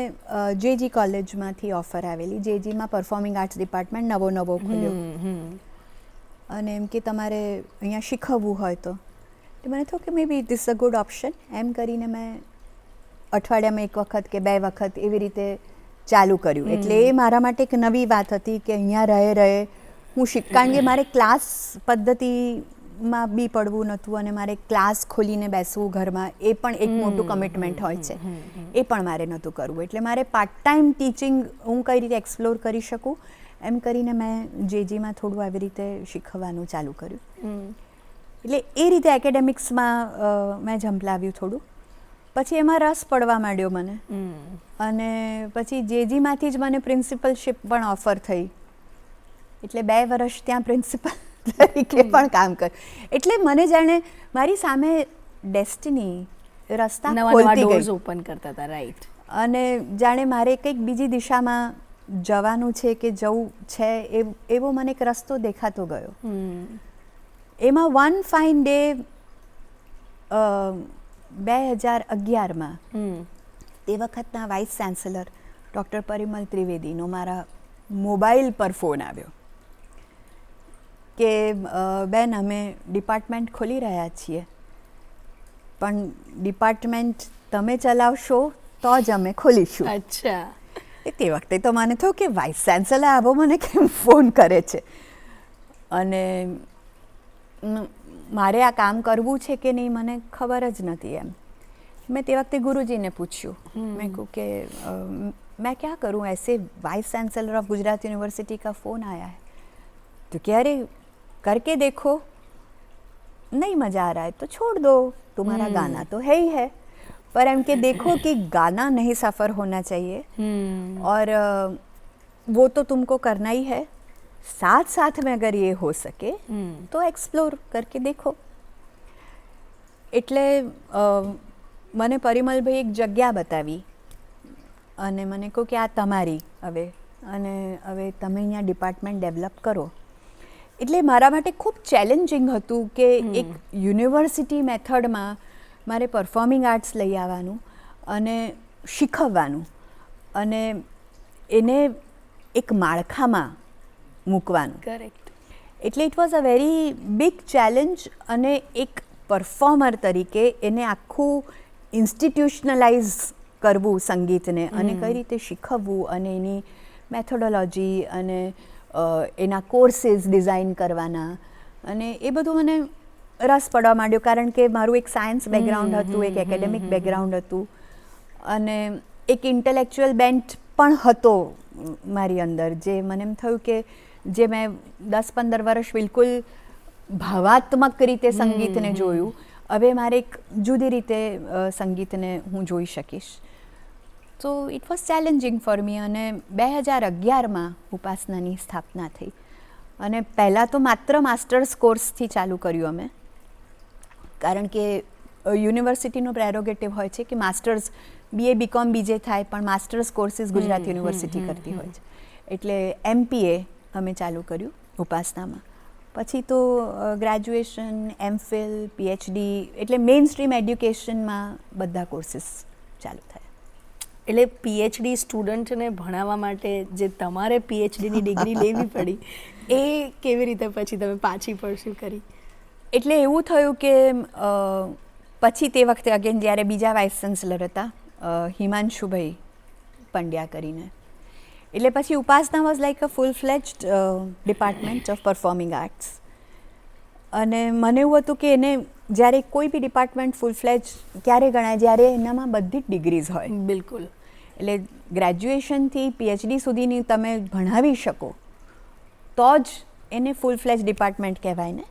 જેજી કોલેજમાંથી ઓફર આવેલી. જેજીમાં પરફોર્મિંગ આર્ટ્સ ડિપાર્ટમેન્ટ નવો ખુલ્યો અને એમ કે તમારે અહીંયા શીખવવું હોય તો મને થયું કે મે બી ધીસ અ ગુડ ઓપ્શન. એમ કરીને મેં અઠવાડિયામાં 1 વખત કે 2 વખત એવી રીતે ચાલુ કર્યું. એટલે એ મારા માટે એક નવી વાત હતી કે અહીંયા રહે હું કારણ કે મારે ક્લાસ પદ્ધતિમાં બી પડવું નહોતું અને મારે ક્લાસ ખોલીને બેસવું ઘરમાં એ પણ એક મોટું કમિટમેન્ટ હોય છે, એ પણ મારે નહોતું કરવું. એટલે મારે પાર્ટ ટાઈમ ટીચિંગ હું કઈ રીતે એક્સપ્લોર કરી શકું એમ કરીને મેં જેજીમાં થોડું આવી રીતે શીખવવાનું ચાલુ કર્યું. એટલે એ રીતે એકેડેમિક્સમાં મેં ઝંપલાવ્યું થોડું. પછી એમાં રસ પડવા માંડ્યો મને અને પછી જેજીમાંથી જ મને પ્રિન્સિપલશિપ પણ ઓફર થઈ. એટલે 2 વર્ષ ત્યાં પ્રિન્સિપલ તરીકે પણ કામ કર્યું. એટલે મને જાણે મારી સામે ડેસ્ટિની રસ્તા ખોલતી ગઈ, ઓપન કરતા હતા. રાઈટ. અને જાણે મારે કંઈક બીજી દિશામાં જવાનું છે કે જવું છે એવો મને એક રસ્તો દેખાતો ગયો. એમાં વન ફાઇન ડે 2011માં તે વખતના વાઇસ ચાન્સેલર ડૉક્ટર પરિમલ ત્રિવેદીનો મારા મોબાઈલ પર ફોન આવ્યો કે બેન અમે ડિપાર્ટમેન્ટ ખોલી રહ્યા છીએ પણ ડિપાર્ટમેન્ટ તમે ચલાવશો તો જ અમે ખોલીશું. અચ્છા. તે વખતે તો મને થયું કે વાઇસ ચાન્સેલર આવો મને કેમ ફોન કરે છે અને મારે આ કામ કરવું છે કે નહીં મને ખબર જ નથી. એમ મેં તે વખતે ગુરુજીને પૂછ્યું. મેં કહ્યું કે मैं क्या करूँ, ऐसे vice chancellor of Gujarat university का फ़ोन आया है. तो कह रहे करके देखो, नहीं मज़ा आ रहा है तो छोड़ दो, तुम्हारा गाना तो है ही है, पर एम के देखो कि गाना नहीं सफ़र होना चाहिए और वो तो तुमको करना ही है, साथ साथ में अगर ये हो सके तो एक्सप्लोर करके देखो. એટલે મને પરિમલભાઈ એક જગ્યા બતાવી અને મને કહું કે આ તમારી હવે અને હવે તમે અહીંયા ડિપાર્ટમેન્ટ ડેવલપ કરો. એટલે મારા માટે ખૂબ ચેલેન્જિંગ હતું કે એક યુનિવર્સિટી મેથડમાં મારે પરફોર્મિંગ આર્ટ્સ લઈ આવવાનું અને શીખવવાનું અને એને એક માળખામાં મૂકવાનું. કરેક્ટ. એટલે it was a very big challenge અને એક પરફોર્મર તરીકે એને આખું ઇન્સ્ટિટ્યુશનલાઇઝ કરવું સંગીતને અને કઈ રીતે શીખવવું અને એની મેથોડોલોજી અને એના કોર્સીસ ડિઝાઇન કરવાના અને એ બધું મને રસ પડવા માંડ્યો કારણ કે મારું એક સાયન્સ બેકગ્રાઉન્ડ હતું, એક એકેડેમિક બેકગ્રાઉન્ડ હતું અને એક ઇન્ટેલેક્ચ્યુઅલ બેન્ટ પણ હતો મારી અંદર. જે મને એમ થયું કે જે મેં 10-15 વર્ષ બિલકુલ ભાવાત્મક રીતે સંગીતને જોયું, હવે મારે એક જુદી રીતે સંગીતને હું જોઈ શકીશ. તો it was challenging for me અને 2011માં ઉપાસનાની સ્થાપના થઈ અને પહેલાં તો માત્ર માસ્ટર્સ કોર્સથી ચાલુ કર્યું અમે કારણ કે યુનિવર્સિટીનો પ્રેરોગેટિવ હોય છે કે માસ્ટર્સ BA BCom BJ થાય પણ માસ્ટર્સ કોર્સીસ ગુજરાત યુનિવર્સિટી કરતી હોય છે. એટલે MPA અમે ચાલુ કર્યું ઉપાસનામાં. પછી તો ગ્રેજ્યુએશન, MPhil, PhD એટલે મેઇન સ્ટ્રીમ એડ્યુકેશનમાં બધા કોર્સીસ ચાલુ થયા. એટલે PhD સ્ટુડન્ટને ભણાવવા માટે જે તમારે PhDની ડિગ્રી લેવી પડી એ કેવી રીતે પછી તમે પાછી પરસ્યુ કરી? એટલે એવું થયું કે પછી તે વખતે અગેન જ્યારે બીજા વાઇસ ચાન્સલર હતા હિમાંશુભાઈ પંડ્યા કરીને, એટલે પછી Upasana was like a full fledged department of performing arts અને મને એવું હતું કે એને જ્યારે કોઈ બી ડિપાર્ટમેન્ટ ફૂલ ફ્લેજ ક્યારે ગણાય જ્યારે એનામાં બધી જ ડિગ્રીઝ હોય. બિલકુલ. એટલે ગ્રેજ્યુએશનથી પીએચડી સુધીની તમે ભણાવી શકો તો જ એને ફૂલ ફ્લેજ ડિપાર્ટમેન્ટ કહેવાય ને.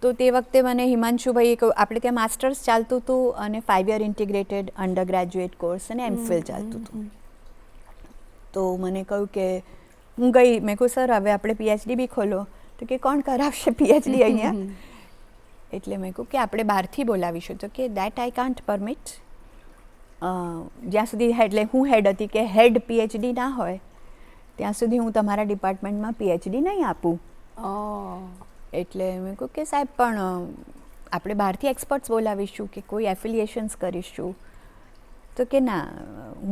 તો તે વખતે મને હિમાંશુભાઈએ કહ્યું, આપણે ત્યાં માસ્ટર્સ ચાલતું હતું અને 5 year integrated under graduate course અને એમફિલ ચાલતું હતું. તો મને કહ્યું કે હું ગઈ, મેં કહ્યું સર હવે આપણે પીએચડી બી ખોલો. તો કે કોણ કરાવશે પીએચડી અહીંયા? એટલે મેં કહ્યું કે આપણે બહારથી બોલાવીશું. તો કે દેટ આઈ કાન્ટ પરમિટ. જ્યાં સુધી એટલે હું હેડ હતી કે હેડ પીએચડી ના હોય ત્યાં સુધી હું તમારા ડિપાર્ટમેન્ટમાં પીએચડી નહીં આપું. એટલે મેં કહ્યું કે સાહેબ પણ આપણે બહારથી એક્સપર્ટ્સ બોલાવીશું કે કોઈ એફિલિએશન્સ કરીશું. તો કે ના,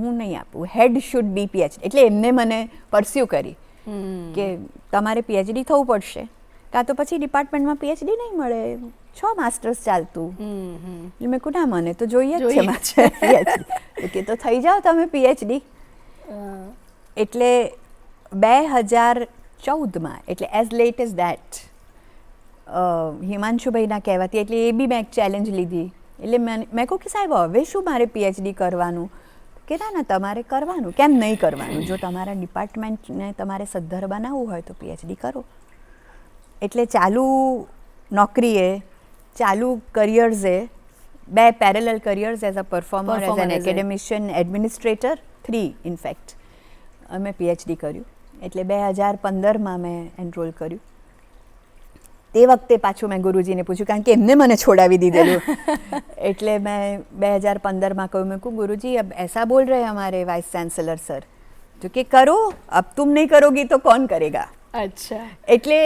હું નહીં આપું, હેડ શુડ બી પીએચડી. એટલે એમને મને પરસ્યુ કરી કે તમારે પીએચડી થવું પડશે, કાં તો પછી ડિપાર્ટમેન્ટમાં પીએચડી નહીં મળે. 6 માસ્ટર્સ ચાલતું. એટલે મેં કહ્યું ના, મને તો જોઈએ જ છે પીએચડી. કે તો થઈ જાઓ તમે પીએચડી. એટલે 2014માં, એટલે એઝ લેટ એઝ દેટ, હિમાંશુભાઈના કહેવાથી, એટલે એ બી મેં એક ચેલેન્જ લીધી. એટલે મેં કહ્યું કે સાહેબ હવે શું મારે પીએચડી કરવાનું? કે ના ના, તમારે કરવાનું. કેમ નહીં કરવાનું? જો તમારા ડિપાર્ટમેન્ટને તમારે સદ્ધર બનાવવું હોય તો પીએચડી કરો. એટલે ચાલુ નોકરીએ, ચાલુ કરિયર્સે, 2 parallel careers as a performer, as an એકેડેમિશિયન, administrator, 3 in fact અમે પીએચડી કર્યું. એટલે 2015માં મેં એનરોલ કર્યું. તે વખતે પાછું મેં ગુરુજીને પૂછ્યું, કારણ કે એમને મને છોડાવી દીધેલું. એટલે મેં 2015માં કહ્યું, મેં કહ્યું ગુરુજી अब ऐसा बोल रहे हमारे वाइस चांसलर सर. तो कि करो, अब तुम नहीं करोगी तो कौन करेगा. અચ્છા. એટલે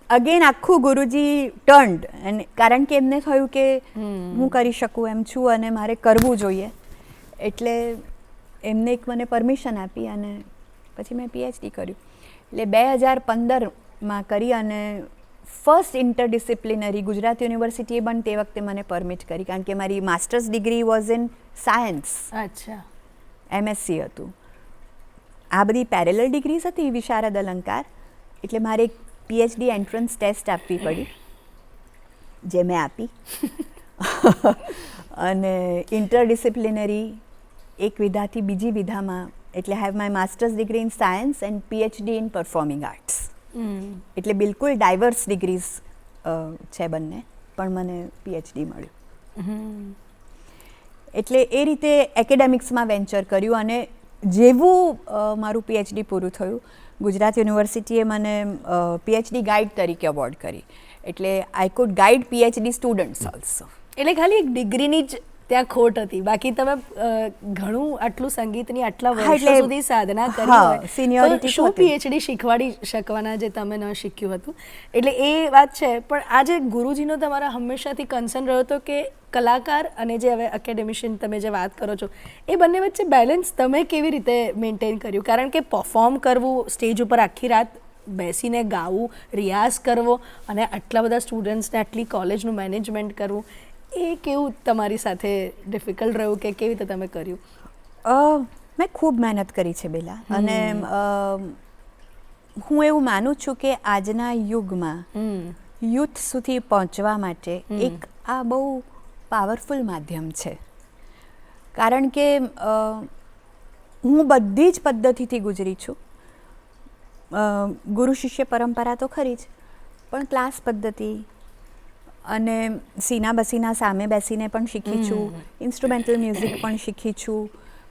અગેન આખું ગુરુજી ટર્ન્ડ. અને કારણ કે એમને થયું કે હું કરી શકું એમ છું અને મારે કરવું જોઈએ. એટલે એમને એક મને પરમિશન આપી અને પછી મેં પીએચડી કર્યું. એટલે 2015માં કરી અને ફર્સ્ટ ઇન્ટરડિસિપ્લિનરી ગુજરાત યુનિવર્સિટીએ પણ તે વખતે મને પરમિટ કરી, કારણ કે મારી masters degree was in science. અચ્છા. એમએસસી હતું. આ બધી પેરેલલ ડિગ્રીઝ હતી વિશારદ અલંકાર. એટલે મારે એક પીએચડી એન્ટ્રન્સ ટેસ્ટ આપવી પડી, જે મેં આપી. અને ઇન્ટરડિસિપ્લિનરી એક વિધાથી બીજી વિધામાં, એટલે have my masters degree in science and PhD in performing arts. એટલે બિલકુલ ડાયવર્સ ડિગ્રીઝ છે બંને, પણ મને પીએચડી મળ્યું. એટલે એ રીતે એકેડેમિક્સમાં વેન્ચર કર્યું. અને જેવું મારું પીએચડી પૂરું થયું, ગુજરાત યુનિવર્સિટીએ મને પીએચડી ગાઈડ તરીકે અવોર્ડ કરી. એટલે I could guide PhD students also. એટલે ખાલી એક ડિગ્રીની જ ત્યાં ખોટ હતી, બાકી તમે ઘણું આટલું સંગીતની આટલા વર્ષો સુધી સાધના કરી હોય તો શું પીએચડી શીખવાડી શકવાના જે તમે ન શીખ્યું હતું. એટલે એ વાત છે. પણ આજે ગુરુજીનો તમારા હંમેશાથી કન્સર્ન રહ્યો હતો કે કલાકાર અને જે હવે એકેડેમિશિયન તમે જે વાત કરો છો એ બંને વચ્ચે બેલેન્સ તમે કેવી રીતે મેન્ટેન કર્યું? કારણ કે પરફોર્મ કરવું, સ્ટેજ ઉપર આખી રાત બેસીને ગાવું, રિયાઝ કરવો અને આટલા બધા સ્ટુડન્ટ્સને આટલી કોલેજનું મેનેજમેન્ટ કરવું, એ કેવું તમારી સાથે ડિફિકલ્ટ રહ્યું કે કેવી રીતે તમે કર્યું? મેં ખૂબ મહેનત કરી છે બેલા. અને હું એવું માનું છું કે આજના યુગમાં યુથ સુધી પહોંચવા માટે એક આ બહુ પાવરફુલ માધ્યમ છે. કારણ કે હું બધી જ પદ્ધતિથી ગુજરી છું. ગુરુ શિષ્ય પરંપરા તો ખરી જ, પણ ક્લાસ પદ્ધતિ અને સીના બસીના સામે બેસીને પણ શીખી છું, ઇન્સ્ટ્રુમેન્ટલ મ્યુઝિક પણ શીખી છું,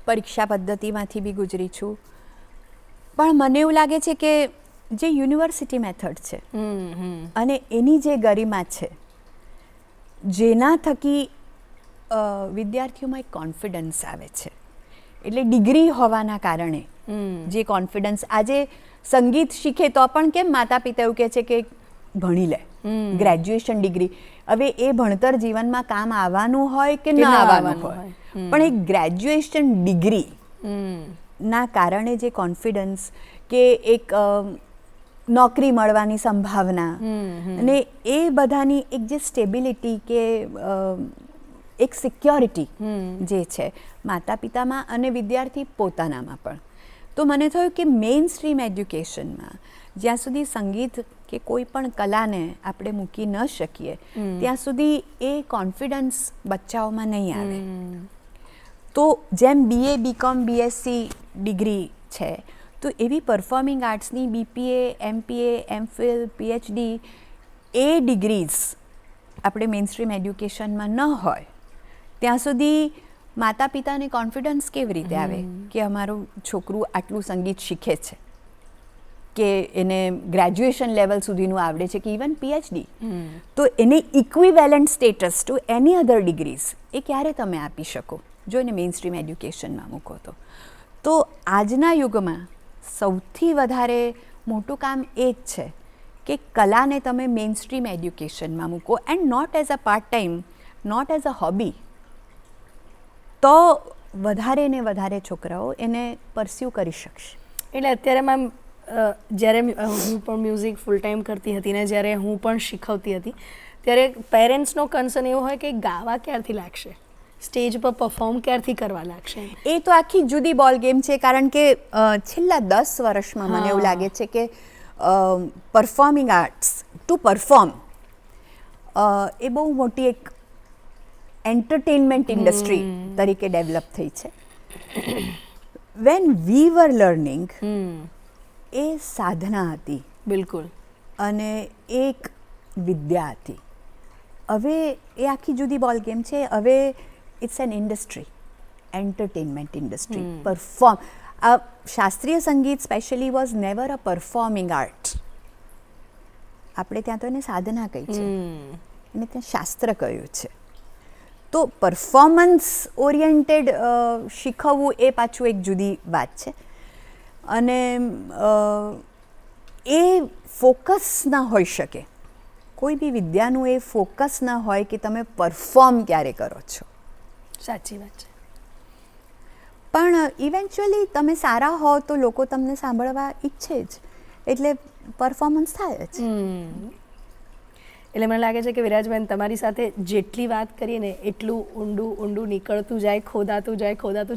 પરીક્ષા પદ્ધતિમાંથી બી ગુજરી છું. પણ મને એવું લાગે છે કે જે યુનિવર્સિટી મેથડ છે અને એની જે ગરિમા છે, જેના થકી વિદ્યાર્થીઓમાં એક કોન્ફિડન્સ આવે છે. એટલે ડિગ્રી હોવાના કારણે જે કોન્ફિડન્સ, આજે સંગીત શીખે તો પણ કેમ માતા પિતા એવું કહે છે કે ભણી લે, ગ્રેજ્યુએશન ડિગ્રી. હવે એ ભણતર જીવનમાં કામ આવવાનું હોય કે ન આવવાનું હોય, પણ એક ગ્રેજ્યુએશન ડિગ્રી ના કારણે જે કોન્ફિડન્સ કે એક નોકરી મળવાની સંભાવના અને એ બધાની એક જે સ્ટેબિલિટી કે એક સિક્યોરિટી જે છે માતા પિતામાં અને વિદ્યાર્થી પોતાનામાં પણ. તો મને થયું કે મેઇન સ્ટ્રીમ એજ્યુકેશનમાં જ્યાં સુધી સંગીત કે કોઈ પણ કલાને આપણે મૂકી ન શકીએ ત્યાં સુધી એ કોન્ફિડન્સ બચ્ચાઓમાં નહીં આવે. તો જેમ BA BCom BSc ડિગ્રી છે તો એવી પરફોર્મિંગ આર્ટ્સની BPA MPA MPhil PhD એ ડિગ્રીઝ આપણે મેઇનસ્ટ્રીમ એડ્યુકેશનમાં ન હોય ત્યાં સુધી માતા પિતાને કોન્ફિડન્સ કેવી રીતે આવે કે અમારું છોકરું આટલું સંગીત શીખે છે, કે એને ગ્રેજ્યુએશન લેવલ સુધીનું આવડે છે કે ઇવન PhD, તો એને ઇક્વિવેલન્ટ સ્ટેટસ ટુ એની અધર ડિગ્રીઝ એ ક્યારે તમે આપી શકો જો એને મેઇનસ્ટ્રીમ એડ્યુકેશનમાં મૂકો તો. તો આજના યુગમાં સૌથી વધારે મોટું કામ એ જ છે કે કલાને તમે મેઇનસ્ટ્રીમ એડ્યુકેશનમાં મૂકો and not as a part time, not as a hobby, તો વધારે ને વધારે છોકરાઓ એને પરસ્યુ કરી શકશે. એટલે અત્યારે મેમ જ્યારે હું પણ મ્યુઝિક ફૂલ ટાઈમ કરતી હતી ને જ્યારે હું પણ શીખવતી હતી ત્યારે પેરેન્ટ્સનો કન્સર્ન એવો હોય કે ગાવા ક્યારથી લાગશે, સ્ટેજ પર પરફોર્મ ક્યારથી કરવા લાગશે. એ તો આખી જુદી બોલ ગેમ છે, કારણ કે છેલ્લા 10 વર્ષમાં મને એવું લાગે છે કે પરફોર્મિંગ આર્ટ્સ ટુ પરફોર્મ એ બહુ મોટી એક એન્ટરટેનમેન્ટ ઇન્ડસ્ટ્રી તરીકે ડેવલપ થઈ છે. વેન વી વર લર્નિંગ એ સાધના હતી, બિલકુલ, અને એક વિદ્યા હતી. હવે એ આખી જુદી બોલ ગેમ છે. હવે it's an industry, entertainment industry. Perform શાસ્ત્રીય સંગીત specially was never a performing art. આપણે ત્યાં તો એને સાધના કહી છે, એને ત્યાં શાસ્ત્ર કહ્યું છે. તો પરફોર્મન્સ ઓરિએન્ટેડ શીખવવું એ પાછું એક જુદી વાત છે. અને એ ફોકસ ના હોઈ શકે, કોઈ બી વિદ્યાનું એ ફોકસ ના હોય કે તમે પરફોર્મ ક્યારે કરો છો. સાચી વાત છે. પણ ઇવેન્ચ્યુઅલી તમે સારા હો તો લોકો તમને સાંભળવા ઈચ્છે જ, એટલે પરફોર્મન્સ થાય જ. એટલે મને લાગે છે કે વિરાજબેન તમારી સાથે જેટલી વાત કરીએ ને એટલું ઊંડું નીકળતું જાય, ખોદાતું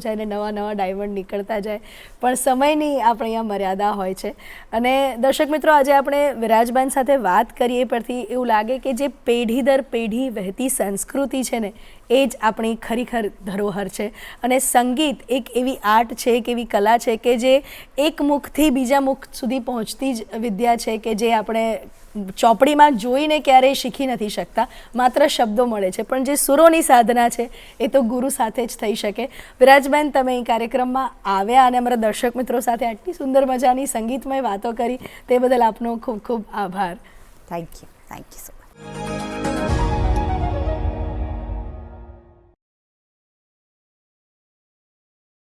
જાય ને નવા ડાયમંડ નીકળતા જાય, પણ સમયની આપણે અહીંયા મર્યાદા હોય છે. અને દર્શક મિત્રો, આજે આપણે વિરાજબેન સાથે વાત કરીએ પરથી એવું લાગે કે જે પેઢી દર પેઢી વહેતી સંસ્કૃતિ છે ને એ જ આપણી ખરેખર ધરોહર છે. અને સંગીત એક એવી આર્ટ છે, એક એવી કલા છે કે જે એક મુખથી બીજા મુખ સુધી પહોંચતી જ વિદ્યા છે કે જે આપણે ચોપડીમાં જોઈને ક્યારેય શીખી નથી શકતા, માત્ર શબ્દો મળે છે, પણ જે સુરોની સાધના છે એ તો ગુરુ સાથે જ થઈ શકે. વિરાજબેન, તમે અહીં કાર્યક્રમમાં આવ્યા અને અમારા દર્શક મિત્રો સાથે આટલી સુંદર મજાની સંગીતમય વાતો કરી તે બદલ આપનો ખૂબ ખૂબ આભાર. Thank you so much.